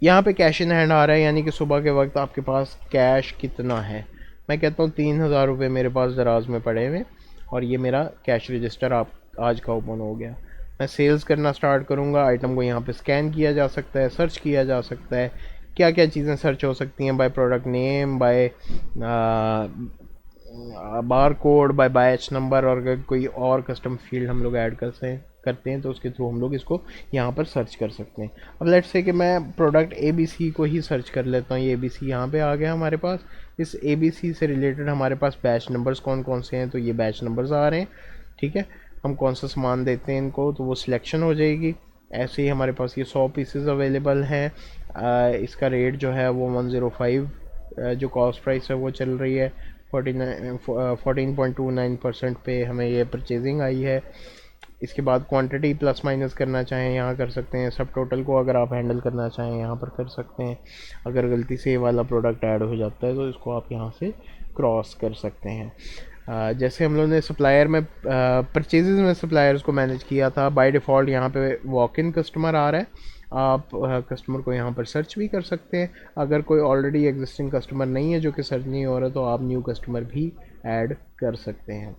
यहाँ पे कैश इन हैंड आ रहा है, यानी कि सुबह के वक्त आपके पास कैश कितना है। मैं कहता हूँ 3,000 रुपये मेरे पास दराज में पड़े हुए और ये मेरा कैश रजिस्टर आप आज का ओपन हो गया। मैं सेल्स करना स्टार्ट करूँगा। आइटम को यहाँ पे स्कैन किया जा सकता है, सर्च किया जा सकता है। क्या क्या चीज़ें सर्च हो सकती हैं, by product name, by bar code, by batch number, और अगर कोई और कस्टम फील्ड हम लोग ऐड करते हैं तो उसके थ्रू हम लोग इसको यहाँ पर सर्च कर सकते हैं। अब लेट्स से कि मैं प्रोडक्ट ABC को ही सर्च कर लेता हूँ। ये ABC यहाँ पे आ गया हमारे पास। इस ABC से रिलेटेड हमारे पास बैच नंबर्स कौन कौन से हैं, तो ये बैच नंबर्स आ रहे हैं, ठीक है। हम कौन सा सामान देते हैं इनको तो वो सिलेक्शन हो जाएगी। ऐसे ही हमारे पास ये 100 पीसेस अवेलेबल हैं। इसका रेट जो है वो 105, जो कॉस्ट प्राइस है वो चल रही है 14.29% पे हमें ये परचेजिंग आई है। इसके बाद क्वांटिटी प्लस माइनस करना चाहें यहाँ कर सकते हैं। सब टोटल को अगर आप हैंडल करना चाहें यहाँ पर कर सकते हैं। अगर गलती से ये वाला प्रोडक्ट ऐड हो जाता है तो इसको आप यहाँ से क्रॉस कर सकते हैं। जैसे हम लोगों ने सप्लायर में परचेजेस में सप्लायर्स को मैनेज किया था, बाय डिफ़ॉल्ट यहाँ पे वॉक इन कस्टमर आ रहा है। आप कस्टमर को यहाँ पर सर्च भी कर सकते हैं। अगर कोई ऑलरेडी एग्जिस्टिंग कस्टमर नहीं है जो कि सर्च नहीं हो रहा तो आप न्यू कस्टमर भी ऐड कर सकते हैं।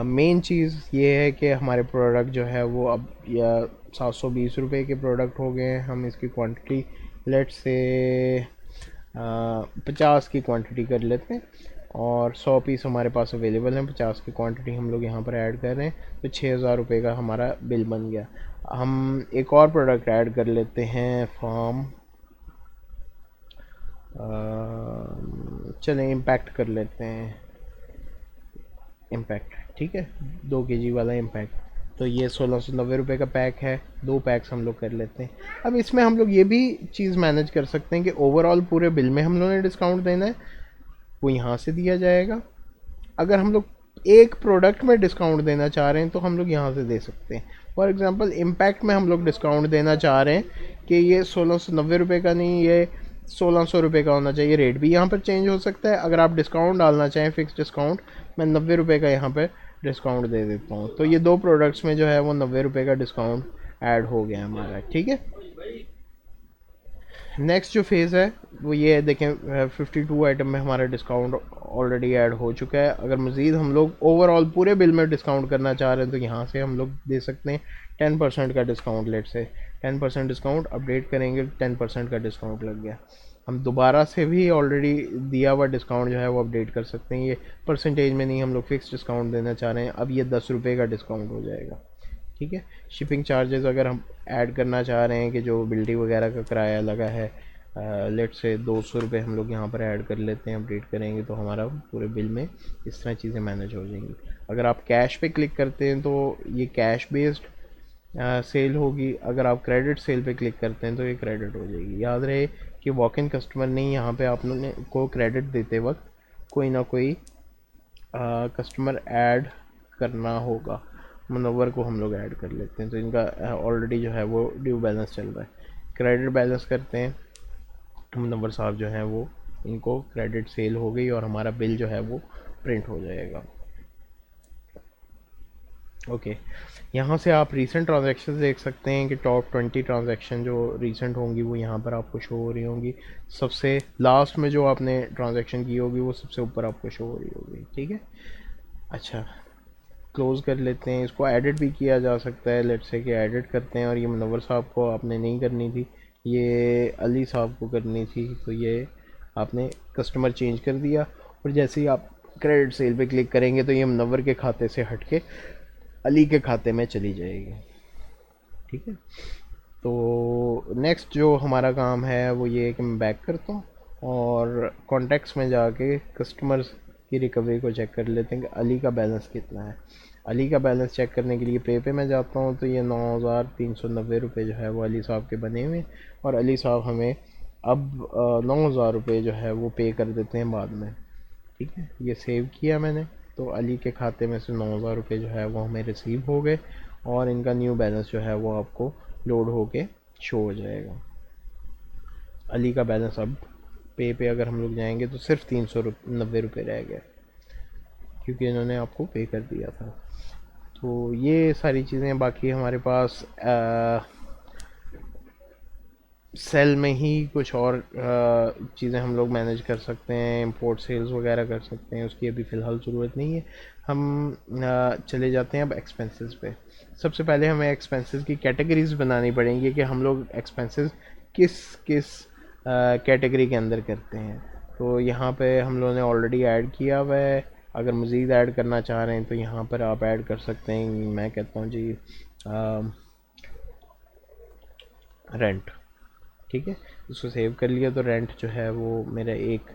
मेन चीज़ ये है कि हमारे प्रोडक्ट जो है वो अब या 720 रुपये के प्रोडक्ट हो गए हैं। हम इसकी क्वांटिटी लेट से 50 की क्वांटिटी कर लेते हैं और 100 पीस हमारे पास अवेलेबल हैं। 50 की क्वांटिटी हम लोग यहाँ पर ऐड कर रहे हैं तो 6,000 रुपये का हमारा बिल बन गया। हम एक और प्रोडक्ट ऐड कर लेते हैं फार्म, चलें इम्पैक्ट कर लेते हैं, इम्पैक्ट ठीक है, 2 kg वाला इम्पैक्ट। तो ये 1690 रुपये का पैक है, 2 पैक्स हम लोग कर लेते हैं। अब इसमें हम लोग ये भी चीज़ मैनेज कर सकते हैं कि ओवरऑल पूरे बिल में हम लोगों ने डिस्काउंट देना है, वो यहाँ से दिया जाएगा। अगर हम लोग एक प्रोडक्ट में डिस्काउंट देना चाह रहे हैं तो हम लोग यहाँ से दे सकते हैं। फॉर एग्जांपल इम्पैक्ट में हम लोग डिस्काउंट देना चाह रहे हैं कि ये 1690 रुपये का नहीं, ये 1600 रुपये का होना चाहिए। रेट भी यहाँ पर चेंज हो सकता है। अगर आप डिस्काउंट डालना चाहें फिक्स डिस्काउंट, मैं 90 रुपये का यहाँ पर डिस्काउंट दे देता हूँ। तो ये 2 प्रोडक्ट्स में जो है वो 90 रुपये का डिस्काउंट ऐड हो गया हमारा, ठीक है। नेक्स्ट जो फेज़ है वो ये है, देखें 52 आइटम में हमारा डिस्काउंट ऑलरेडी ऐड हो चुका है। अगर मज़ीद हम लोग ओवरऑल पूरे बिल में डिस्काउंट करना चाह रहे हैं तो यहाँ से हम लोग दे सकते हैं 10% का डिस्काउंट। लेट से 10% डिस्काउंट, अपडेट करेंगे 10% का डिस्काउंट लग गया। हम दोबारा से भी ऑलरेडी दिया हुआ डिस्काउंट जो है वो अपडेट कर सकते हैं। ये परसेंटेज में नहीं, हम लोग फिक्स डिस्काउंट देना चाह रहे हैं। अब ये 10 रुपये का डिस्काउंट हो जाएगा, ठीक है। शिपिंग चार्जेस अगर हम ऐड करना चाह रहे हैं कि जो बिल्डी वगैरह का किराया लगा है, लेट से 200 रुपये हम लोग यहाँ पर ऐड कर लेते हैं, अपडेट करेंगे तो हमारा पूरे बिल में इस तरह चीज़ें मैनेज हो जाएंगी। अगर आप कैश पे क्लिक करते हैं तो ये कैश बेस्ड सेल होगी। अगर आप क्रेडिट सेल पे क्लिक करते हैं तो ये क्रेडिट हो जाएगी। याद रहे कि वॉक इन कस्टमर नहीं, यहाँ पे आप लोगों ने को क्रेडिट देते वक्त कोई ना कोई कस्टमर ऐड करना होगा। मुनव्वर को हम लोग ऐड कर लेते हैं तो इनका ऑलरेडी जो है वो ड्यू बैलेंस चल रहा है। क्रेडिट बैलेंस करते हैं, मुनव्वर साहब जो हैं वो, इनको क्रेडिट सेल हो गई और हमारा बिल जो है वो प्रिंट हो जाएगा। ओके, यहाँ से आप रीसेंट ट्रांजैक्शन देख सकते हैं कि टॉप 20 ट्रांजैक्शन जो रीसेंट होंगी वो यहाँ पर आपको शो हो रही होंगी। सबसे लास्ट में जो आपने ट्रांजैक्शन की होगी वो सबसे ऊपर आपको शो हो रही होगी, ठीक है। अच्छा, क्लोज़ कर लेते हैं। इसको एडिट भी किया जा सकता है। लेट्स से कि एडिट करते हैं और ये मुनव्वर साहब को आपने नहीं करनी थी, ये अली साहब को करनी थी, तो ये आपने कस्टमर चेंज कर दिया और जैसे ही आप क्रेडिट सेल पे क्लिक करेंगे तो ये मुनव्वर के खाते से हट के अली के खाते में चली जाएगी, ठीक है। तो नेक्स्ट जो हमारा काम है वो ये है कि मैं बैक करता हूँ और कॉन्टैक्ट्स में जाके कस्टमर्स की रिकवरी को चेक कर लेते हैं कि अली का बैलेंस कितना है। अली का बैलेंस चेक करने के लिए पे मैं जाता हूँ तो ये 9,390 रुपये जो है वो अली साहब के बने हुए, और अली साहब हमें अब 9,000 रुपये जो है वो पे कर देते हैं बाद में, ठीक है। ये सेव किया मैंने, तो अली के खाते में से 9,000 रुपये जो है वो हमें रिसीव हो गए और इनका न्यू बैलेंस जो है वो आपको लोड होके शो हो जाएगा। अली का बैलेंस अब पे अगर हम लोग जाएंगे तो सिर्फ 390 रुपये रह गया क्योंकि इन्होंने आपको पे कर दिया था। तो ये सारी चीज़ें, बाकी हमारे पास सेल में ही कुछ और चीज़ें हम लोग मैनेज कर सकते हैं, इंपोर्ट सेल्स वगैरह कर सकते हैं, उसकी अभी फ़िलहाल ज़रूरत नहीं है। हम चले जाते हैं अब एक्सपेंसेस पे। सबसे पहले हमें एक्सपेंसेस की कैटेगरीज बनानी पड़ेंगी कि हम लोग एक्सपेंसेस किस किस कैटेगरी के अंदर करते हैं। तो यहाँ पे हम लोगों ने ऑलरेडी ऐड किया हुआ है। अगर मज़ीद ऐड करना चाह रहे हैं तो यहाँ पर आप ऐड कर सकते हैं। मैं कहता हूँ जी रेंट, ठीक है। उसको सेव कर लिया तो रेंट जो है वो मेरा एक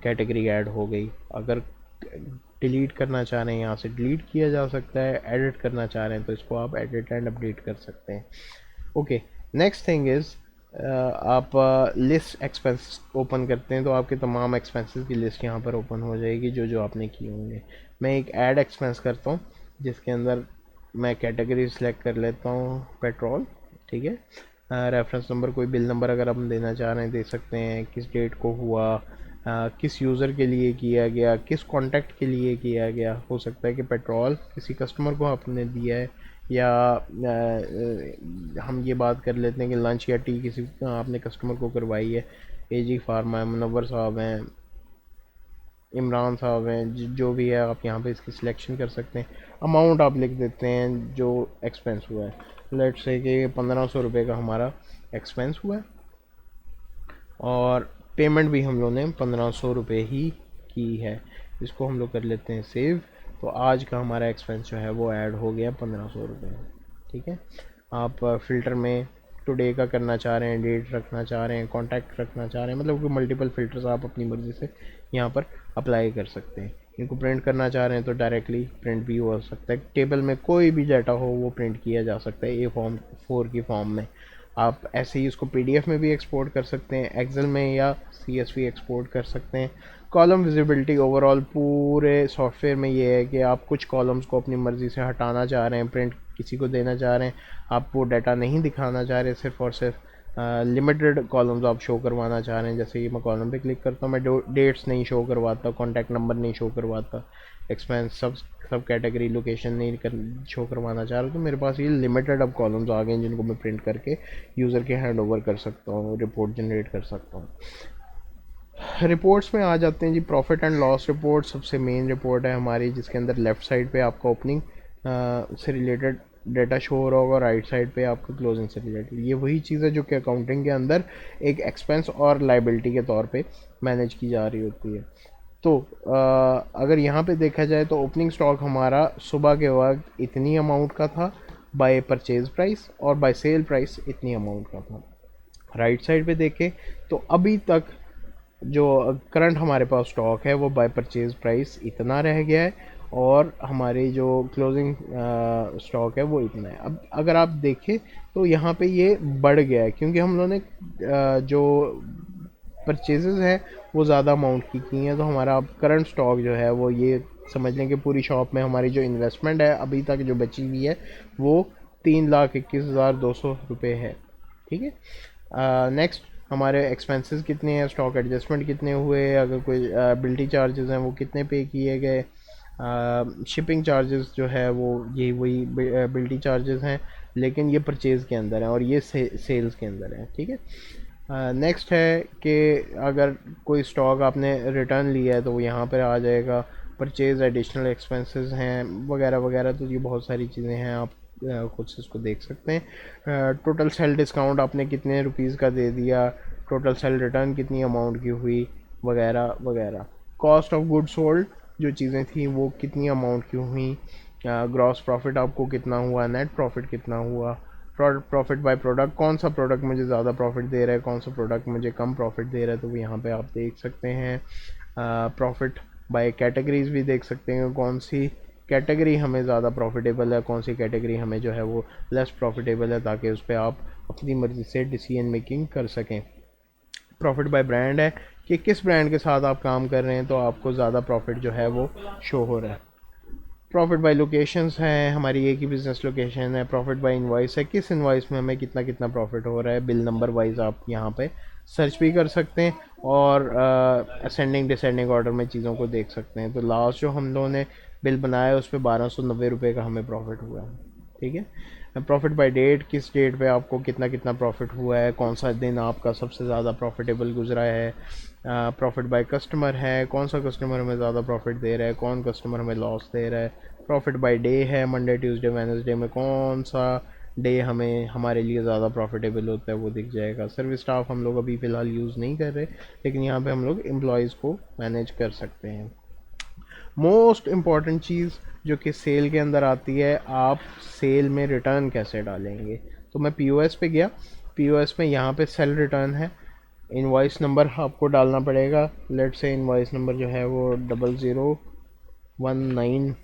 कैटेगरी ऐड हो गई। अगर डिलीट करना चाह रहे हैं यहाँ से डिलीट किया जा सकता है, एडिट करना चाह रहे हैं तो इसको आप एडिट एंड अपडेट कर सकते हैं। ओके, नेक्स्ट थिंग इज़ आप लिस्ट एक्सपेंस ओपन करते हैं तो आपके तमाम एक्सपेंसेस की लिस्ट यहाँ पर ओपन हो जाएगी जो जो आपने किए होंगे। मैं एक ऐड एक्सपेंस करता हूँ जिसके अंदर मैं कैटेगरी सेलेक्ट कर लेता हूँ पेट्रोल, ठीक है। रेफरेंस नंबर, कोई बिल नंबर अगर हम देना चाह रहे हैं दे सकते हैं, किस डेट को हुआ, किस यूज़र के लिए किया गया, किस कॉन्टैक्ट के लिए किया गया। हो सकता है कि पेट्रोल किसी कस्टमर को आपने दिया है, या हम ये बात कर लेते हैं कि लंच या टी किसी आपने कस्टमर को करवाई है। एजी फार्मा है, मुनव्वर साहब हैं, इमरान साहब हैं, जो भी है आप यहाँ पे इसकी सिलेक्शन कर सकते हैं। अमाउंट आप लिख देते हैं जो एक्सपेंस हुआ है, लेट्स से कि 1500 रुपये का हमारा एक्सपेंस हुआ है, और पेमेंट भी हम लोगों ने 1500 रुपये ही की है। इसको हम लोग कर लेते हैं सेव। तो आज का हमारा एक्सपेंस जो है वो ऐड हो गया 1500 रुपये। ठीक है, आप फ़िल्टर में टुडे का करना चाह रहे हैं, डेट रखना चाह रहे हैं, कॉन्टैक्ट रखना चाह रहे हैं, मतलब कि मल्टीपल फ़िल्टर्स आप अपनी मर्ज़ी से यहाँ पर अप्लाई कर सकते हैं। इनको प्रिंट करना चाह रहे हैं तो डायरेक्टली प्रिंट भी हो सकता है, टेबल में कोई भी डाटा हो वो प्रिंट किया जा सकता है A4 की फॉर्म में। आप ऐसे ही उसको PDF में भी एक्सपोर्ट कर सकते हैं, एक्सेल में या CSV एक्सपोर्ट कर सकते हैं। कॉलम विजिबिलिटी ओवरऑल पूरे सॉफ्टवेयर में ये है कि आप कुछ कॉलम्स को अपनी मर्ज़ी से हटाना चाह रहे हैं, प्रिंट किसी को देना चाह रहे हैं, आप वो डाटा नहीं दिखाना चाह रहे, सिर्फ और सिर्फ लिमिटेड कॉलम्स आप शो करवाना चाह रहे हैं। जैसे कि मैं कॉलम पे क्लिक करता हूँ, मैं डेट्स नहीं शो करवाता, कॉन्टैक्ट नंबर नहीं शो करवाता, एक्सपेंस सब कैटेगरी लोकेशन नहीं शो करवाना चाह रहा, तो मेरे पास ये लिमिटेड अब कॉलम्स आ गए हैं जिनको मैं प्रिंट करके यूज़र के हैंड ओवर कर सकता हूँ, रिपोर्ट जनरेट कर सकता हूँ। रिपोर्ट्स में आ जाते हैं जी। प्रॉफिट एंड लॉस रिपोर्ट सबसे मेन रिपोर्ट है हमारी, जिसके अंदर लेफ़्ट साइड पे आपका ओपनिंग से रिलेटेड डाटा शो हो रहा होगा, राइट साइड पे आपका क्लोजिंग से रिलेटेड। ये वही चीज़ है जो कि अकाउंटिंग के अंदर एक एक्सपेंस और लाइबिलिटी के तौर पे मैनेज की जा रही होती है। तो अगर यहाँ पे देखा जाए तो ओपनिंग स्टॉक हमारा सुबह के वक्त इतनी अमाउंट का था बाय परचेज प्राइस, और बाय सेल प्राइस इतनी अमाउंट का था। राइट साइड पे देखें तो अभी तक जो करंट हमारे पास स्टॉक है वो बाय परचेज प्राइस इतना रह गया है, और हमारी जो क्लोजिंग स्टॉक है वो इतना है। अब अगर आप देखें तो यहाँ पे ये बढ़ गया है, क्योंकि हम लोगों ने जो परचेजेस हैं वो ज़्यादा अमाउंट की हैं, तो हमारा अब करंट स्टॉक जो है वो ये समझ लें कि पूरी शॉप में हमारी जो इन्वेस्टमेंट है अभी तक जो बची हुई है वो 3,21,200 रुपये है। ठीक है, नेक्स्ट हमारे एक्सपेंसेस कितने हैं, स्टॉक एडजस्टमेंट कितने हुए, अगर कोई बिल्टी चार्जेस हैं वो कितने पे किए गए, शिपिंग चार्जेस जो है वो ये वही बिल्टी चार्जेस हैं, लेकिन ये परचेज़ के अंदर है और ये सेल्स के अंदर है। ठीक है, नेक्स्ट है कि अगर कोई स्टॉक आपने रिटर्न लिया है तो वो यहाँ पर आ जाएगा। परचेज़ एडिशनल एक्सपेंसेस हैं वगैरह वगैरह, तो ये बहुत सारी चीज़ें हैं, आप खुद से इसको देख सकते हैं। टोटल सेल डिस्काउंट आपने कितने रुपीज़ का दे दिया, टोटल सेल रिटर्न कितनी अमाउंट की हुई, वगैरह वगैरह। कॉस्ट ऑफ गुड सोल्ड जो चीज़ें थी वो कितनी अमाउंट की हुई, ग्रॉस प्रॉफिट आपको कितना हुआ, नेट प्रॉफिट कितना हुआ, प्रॉफिट बाय प्रोडक्ट, कौन सा प्रोडक्ट मुझे ज़्यादा प्रॉफिट दे रहा है, कौन सा प्रोडक्ट मुझे कम प्रॉफिट दे रहा है, तो यहाँ पे आप देख सकते हैं। प्रॉफिट बाय कैटेगरीज भी देख सकते हैं, कौन सी कैटेगरी हमें ज़्यादा प्रॉफिटेबल है, कौन सी कैटेगरी हमें जो है वो लेस प्रॉफिटेबल है, ताकि उस पर आप अपनी मर्ज़ी से डिसीजन मेकिंग कर सकें। प्रॉफिट बाय ब्रांड है कि किस ब्रांड के साथ आप काम कर रहे हैं तो आपको ज़्यादा प्रॉफिट जो है वो शो हो रहा है। प्रॉफिट बाय लोकेशंस है, हमारी एक ही बिज़नेस लोकेशन है। प्रॉफिट बाय इनवॉइस है, किस इनवॉइस में हमें कितना कितना प्रॉफिट हो रहा है, बिल नंबर वाइज आप यहाँ पे सर्च भी कर सकते हैं, और असेंडिंग डिसेंडिंग ऑर्डर में चीज़ों को देख सकते हैं। तो लास्ट जो हम लोगों ने बिल बनाया उस पर 1290 रुपये का हमें प्रॉफिट हुआ है। ठीक है, प्रॉफिट बाय डेट, किस डेट पे आपको कितना कितना प्रॉफिट हुआ है, कौन सा दिन आपका सबसे ज़्यादा प्रॉफिटेबल गुजरा है। प्रॉफिट बाय कस्टमर है, कौन सा कस्टमर हमें ज़्यादा प्रॉफिट दे रहा है, कौन कस्टमर हमें लॉस दे रहा है। प्रॉफिट बाय डे है, मंडे ट्यूसडे वेडनेसडे में कौन सा डे हमें हमारे लिए ज़्यादा प्रॉफिटेबल होता है वो दिख जाएगा। सर्विस स्टाफ हम लोग अभी फ़िलहाल यूज़ नहीं कर रहे, लेकिन यहाँ पे हम लोग एम्प्लॉयज़ को मैनेज कर सकते हैं। मोस्ट इम्पॉर्टेंट चीज़ जो कि सेल के अंदर आती है, आप सेल में रिटर्न कैसे डालेंगे। तो मैं POS पे गया, POS में यहाँ पे सेल रिटर्न है, इनवॉइस नंबर आपको डालना पड़ेगा। लेट से इनवॉइस नंबर जो है वो 0019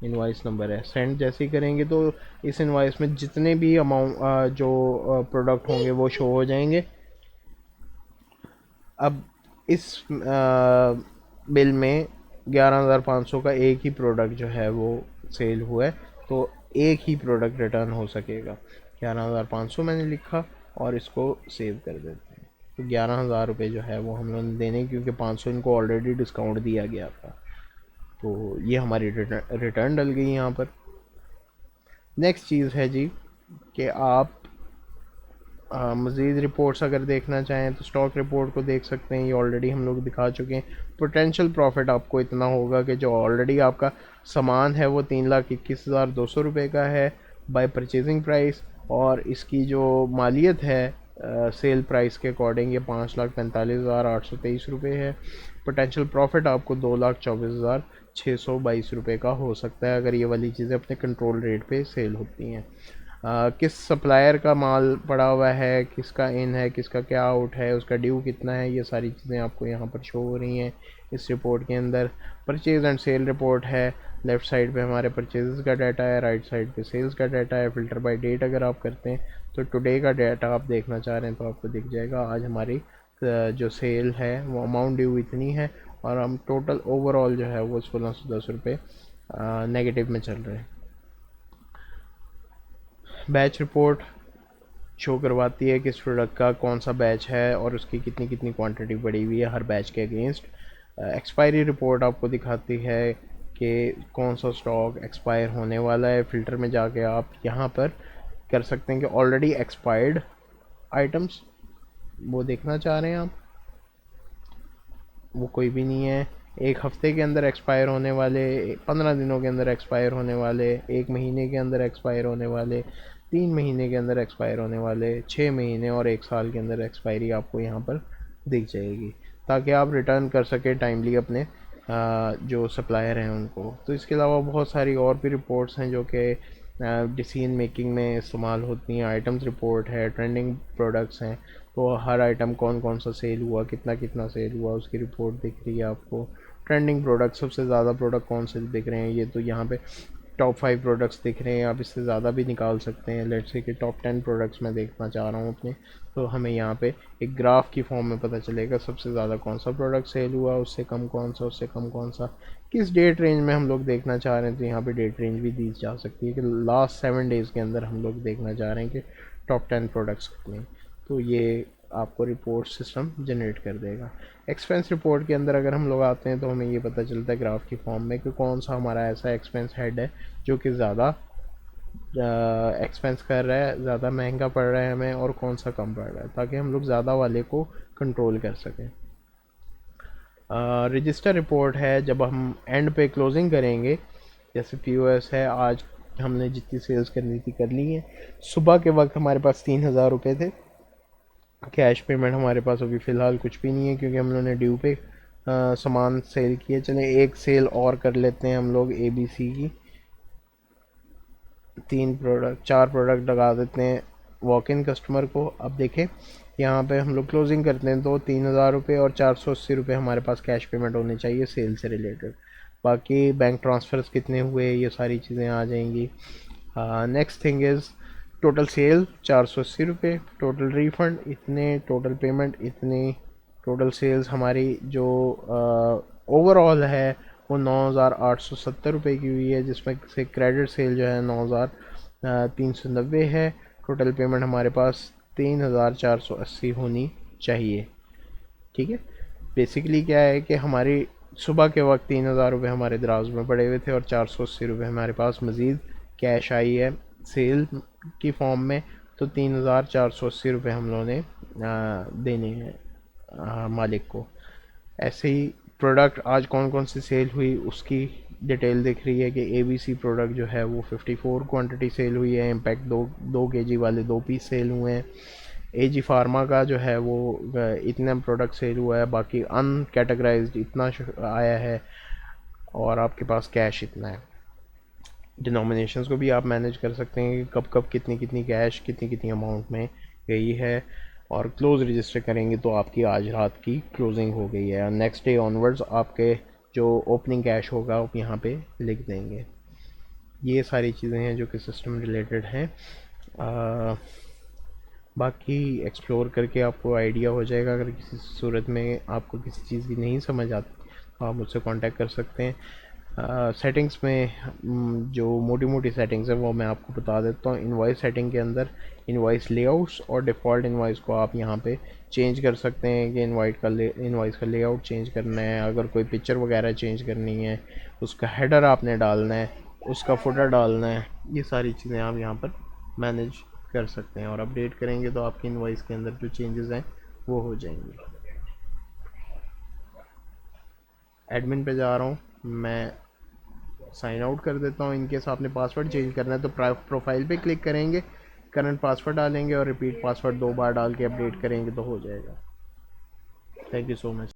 इनवॉइस नंबर है। सेंड जैसे ही करेंगे तो इस इनवॉइस में जितने भी अमाउंट जो प्रोडक्ट होंगे वो शो हो जाएंगे। अब इस बिल में 11,500 का एक ही प्रोडक्ट जो है वो सेल हुआ है, तो एक ही प्रोडक्ट रिटर्न हो सकेगा। 11,500 मैंने लिखा और इसको सेव कर देते हैं। तो 11,000 रुपये जो है वो हम लोगों ने देने, क्योंकि 500 इनको ऑलरेडी डिस्काउंट दिया गया था। तो ये हमारी रिटर्न डल गई यहाँ पर। नेक्स्ट चीज़ है जी कि आप मज़ीद रिपोर्ट्स अगर देखना चाहें तो स्टॉक रिपोर्ट को देख सकते हैं, ये ऑलरेडी हम लोग दिखा चुके हैं। पोटेंशियल प्रॉफिट आपको इतना होगा कि जो ऑलरेडी आपका सामान है वो 3,21,200 रुपये का है बाय परचेजिंग प्राइस, और इसकी जो मालियत है सेल प्राइस के अकॉर्डिंग ये 5,45,823 रुपये है। पोटेंशियल प्रॉफिट आपको 2,24,622 रुपये का हो सकता है अगर ये वाली चीज़ें अपने कंट्रोल रेट पे सेल होती हैं। किस सप्लायर का माल पड़ा हुआ है, किसका इन है, किसका क्या आउट है, उसका ड्यू कितना है, ये सारी चीज़ें आपको यहाँ पर शो हो रही हैं इस रिपोर्ट के अंदर। परचेज एंड सेल रिपोर्ट है, लेफ़्ट साइड पे हमारे परचेज़ का डाटा है, राइट साइड पे सेल्स का डाटा है। फ़िल्टर बाय डेट अगर आप करते हैं तो टुडे का डाटा आप देखना चाह रहे हैं तो आपको दिख जाएगा आज हमारी जो सेल है वो अमाउंट ड्यू इतनी है, और हम टोटल ओवरऑल जो है वो 1610 रुपये नेगेटिव में चल रहे हैं। बैच रिपोर्ट शो करवाती है कि इस प्रोडक्ट का कौन सा बैच है और उसकी कितनी कितनी क्वांटिटी बढ़ी हुई है हर बैच के अगेंस्ट। एक्सपायरी रिपोर्ट आपको दिखाती है कि कौन सा स्टॉक एक्सपायर होने वाला है। फ़िल्टर में जाके आप यहाँ पर कर सकते हैं कि ऑलरेडी एक्सपायर्ड आइटम्स वो देखना चाह रहे हैं आप, वो कोई भी नहीं है। एक हफ्ते के अंदर एक्सपायर होने वाले, 15 दिनों के अंदर एक्सपायर होने वाले, एक महीने के अंदर एक्सपायर होने वाले, 3 महीने के अंदर एक्सपायर होने वाले, 6 महीने और 1 साल के अंदर एक्सपायरी आपको यहाँ पर दिख जाएगी, ताकि आप रिटर्न कर सकें टाइमली अपने जो सप्लायर हैं उनको। तो इसके अलावा बहुत सारी और भी रिपोर्ट्स हैं जो कि डिसीजन मेकिंग में इस्तेमाल होती हैं। आइटम्स रिपोर्ट है, ट्रेंडिंग प्रोडक्ट्स हैं, तो हर आइटम कौन कौन सा सेल हुआ, कितना कितना सेल हुआ, उसकी रिपोर्ट दिख रही है आपको। ट्रेंडिंग प्रोडक्ट, सबसे ज़्यादा प्रोडक्ट कौन से दिख रहे हैं, ये तो यहाँ पे टॉप 5 प्रोडक्ट्स दिख रहे हैं, आप इससे ज़्यादा भी निकाल सकते हैं। लेट्स से कि टॉप 10 प्रोडक्ट्स मैं देखना चाह रहा हूँ अपने, तो हमें यहाँ पे एक ग्राफ की फॉर्म में पता चलेगा सबसे ज़्यादा कौन सा प्रोडक्ट सेल हुआ, उससे कम कौन सा, उससे कम कौन सा, किस डेट रेंज में हम लोग देखना चाह रहे हैं। तो यहाँ पे डेट रेंज भी दी जा सकती है कि लास्ट 7 डेज़ के अंदर हम लोग देखना चाह रहे हैं कि टॉप 10 प्रोडक्ट्स कितने। तो ये आपको रिपोर्ट सिस्टम जनरेट कर देगा। एक्सपेंस रिपोर्ट के अंदर अगर हम लोग आते हैं तो हमें ये पता चलता है ग्राफ की फॉर्म में कि कौन सा हमारा ऐसा एक्सपेंस हेड है जो कि ज़्यादा एक्सपेंस कर रहा है, ज़्यादा महंगा पड़ रहा है हमें, और कौन सा कम पड़ रहा है, ताकि हम लोग ज़्यादा वाले को कंट्रोल कर सकें। रजिस्टर रिपोर्ट है, जब हम एंड पे क्लोजिंग करेंगे, जैसे पीओएस है, आज हमने जितनी सेल्स करनी थी कर ली है। सुबह के वक्त हमारे पास 3,000 रुपये थे, कैश पेमेंट हमारे पास अभी फ़िलहाल कुछ भी नहीं है क्योंकि हम लोगों ने ड्यू पे सामान सेल किए। चले एक सेल और कर लेते हैं हम लोग ABC की, 4 प्रोडक्ट लगा देते हैं वॉक इन कस्टमर को। अब देखें यहाँ पे हम लोग क्लोजिंग करते हैं तो 3,000 रुपये और 480 रुपये हमारे पास कैश पेमेंट होने चाहिए सेल से रिलेटेड। बाकी बैंक ट्रांसफ़र्स कितने हुए ये सारी चीज़ें आ जाएंगी। Next thing is total sale 480 रुपये, टोटल रिफ़ंड इतने, टोटल पेमेंट इतनी, टोटल सेल्स हमारी जो ओवरऑल है वो 9,870 रुपये की हुई है, जिसमें से क्रेडिट सेल जो है 9,390 है। टोटल पेमेंट हमारे पास 3,480 होनी चाहिए। ठीक है, बेसिकली क्या है कि हमारी सुबह के वक्त 3,000 रुपये हमारे दराज में पड़े हुए थे और 480 रुपये हमारे पास मज़ीद कैश आई है सेल की फॉर्म में, तो 3,480 रुपये हम लोगों ने देने हैं मालिक को। ऐसे ही प्रोडक्ट आज कौन कौन सी सेल हुई उसकी डिटेल दिख रही है कि ABC प्रोडक्ट जो है वो 54 क्वांटिटी सेल हुई है, इम्पैक्ट 2 kg वाले 2 पीस सेल हुए हैं। AG फार्मा का जो है वो इतना प्रोडक्ट सेल हुआ है, बाकी अनकैटेगराइज्ड इतना आया है, और आपके पास कैश इतना है। डिनोमिनेशंस को भी आप मैनेज कर सकते हैं कि कब कब कितनी कितनी कैश कितनी कितनी अमाउंट में गई है, और क्लोज रजिस्टर करेंगे तो आपकी आज रात की क्लोजिंग हो गई है। नेक्स्ट डे ऑनवर्ड्स आपके जो ओपनिंग कैश होगा आप यहाँ पे लिख देंगे। ये सारी चीज़ें हैं जो कि सिस्टम रिलेटेड हैं। बाकी एक्सप्लोर करके आपको आइडिया हो जाएगा। अगर किसी सूरत में आपको किसी चीज़ की नहीं समझ आती तो आप मुझसे कांटेक्ट कर सकते हैं। सेटिंग्स में जो मोटी मोटी सेटिंग्स है वो मैं आपको बता देता हूँ। इनवॉइस सेटिंग के अंदर इनवॉइस लेआउट्स और डिफ़ॉल्ट इनवॉइस को आप यहाँ पे चेंज कर सकते हैं कि इनवॉइस का लेआउट चेंज करना है, अगर कोई पिक्चर वगैरह चेंज करनी है, उसका हेडर आपने डालना है, उसका फुटर डालना है, ये सारी चीज़ें आप यहाँ पर मैनेज कर सकते हैं, और अपडेट करेंगे तो आपकी इनवॉइस के अंदर जो चेंजेस हैं वो हो जाएंगे। एडमिन पे जा रहा हूँ मैं, साइन आउट कर देता हूँ। इनकेस आपने पासवर्ड चेंज करना है तो प्रोफाइल पे क्लिक करेंगे, करंट पासवर्ड डालेंगे और रिपीट पासवर्ड 2 बार डाल के अपडेट करेंगे तो हो जाएगा। Thank you so much.